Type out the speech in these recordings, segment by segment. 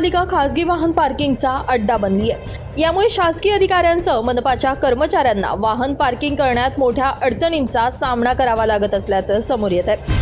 महापालिका खासगी वाहन पार्किंगचा अड्डा बनली आहे। यामुळे शासकीय अधिकाऱ्यांसह मनपाच्या कर्मचाऱ्यांना वाहन पार्किंग करण्यात मोठ्या अडचणींचा सामना करावा लागत असल्याचं समोर येत आहे।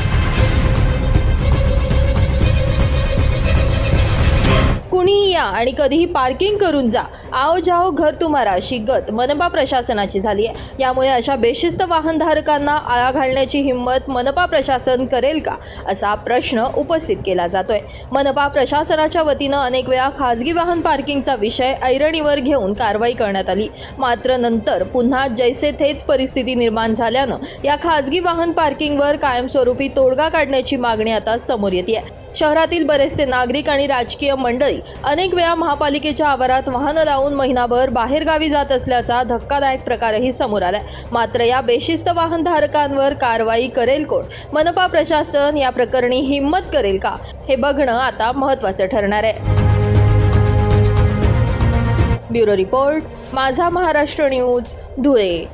कुणीही या आणि कधीही पार्किंग करून जा, आओ जाओ घर तुम्हारा अशी गत मनपा प्रशासनाची झाली आहे। यामुळे अशा बेशिस्त वाहनधारकांना आळा घालण्याची हिंमत मनपा प्रशासन करेल का, असा प्रश्न उपस्थित केला जातोय। मनपा प्रशासनाच्या वतीनं अनेक वेळा खासगी वाहन पार्किंगचा विषय ऐरणीवर घेऊन कारवाई करण्यात आली, मात्र नंतर पुन्हा जैसे थेच परिस्थिती निर्माण झाल्यानं या खासगी वाहन पार्किंगवर कायमस्वरूपी तोडगा काढण्याची मागणी आता समोर येते। शहरातील बरेचसे नागरिक आणि राजकीय मंडळी अनेक वेळा महापालिकेच्या आवारात वाहनं लावून महिनाभर बाहेरगावी जात असल्याचा धक्कादायक प्रकारही समोर आलाय। मात्र या बेशिस्त वाहनधारकांवर कारवाई करेल कोण, मनपा प्रशासन या प्रकरणी हिंमत करेल का, हे बघणं आता महत्त्वाचं ठरणार आहे। ब्युरो रिपोर्ट, माझा महाराष्ट्र न्यूज, धुळे।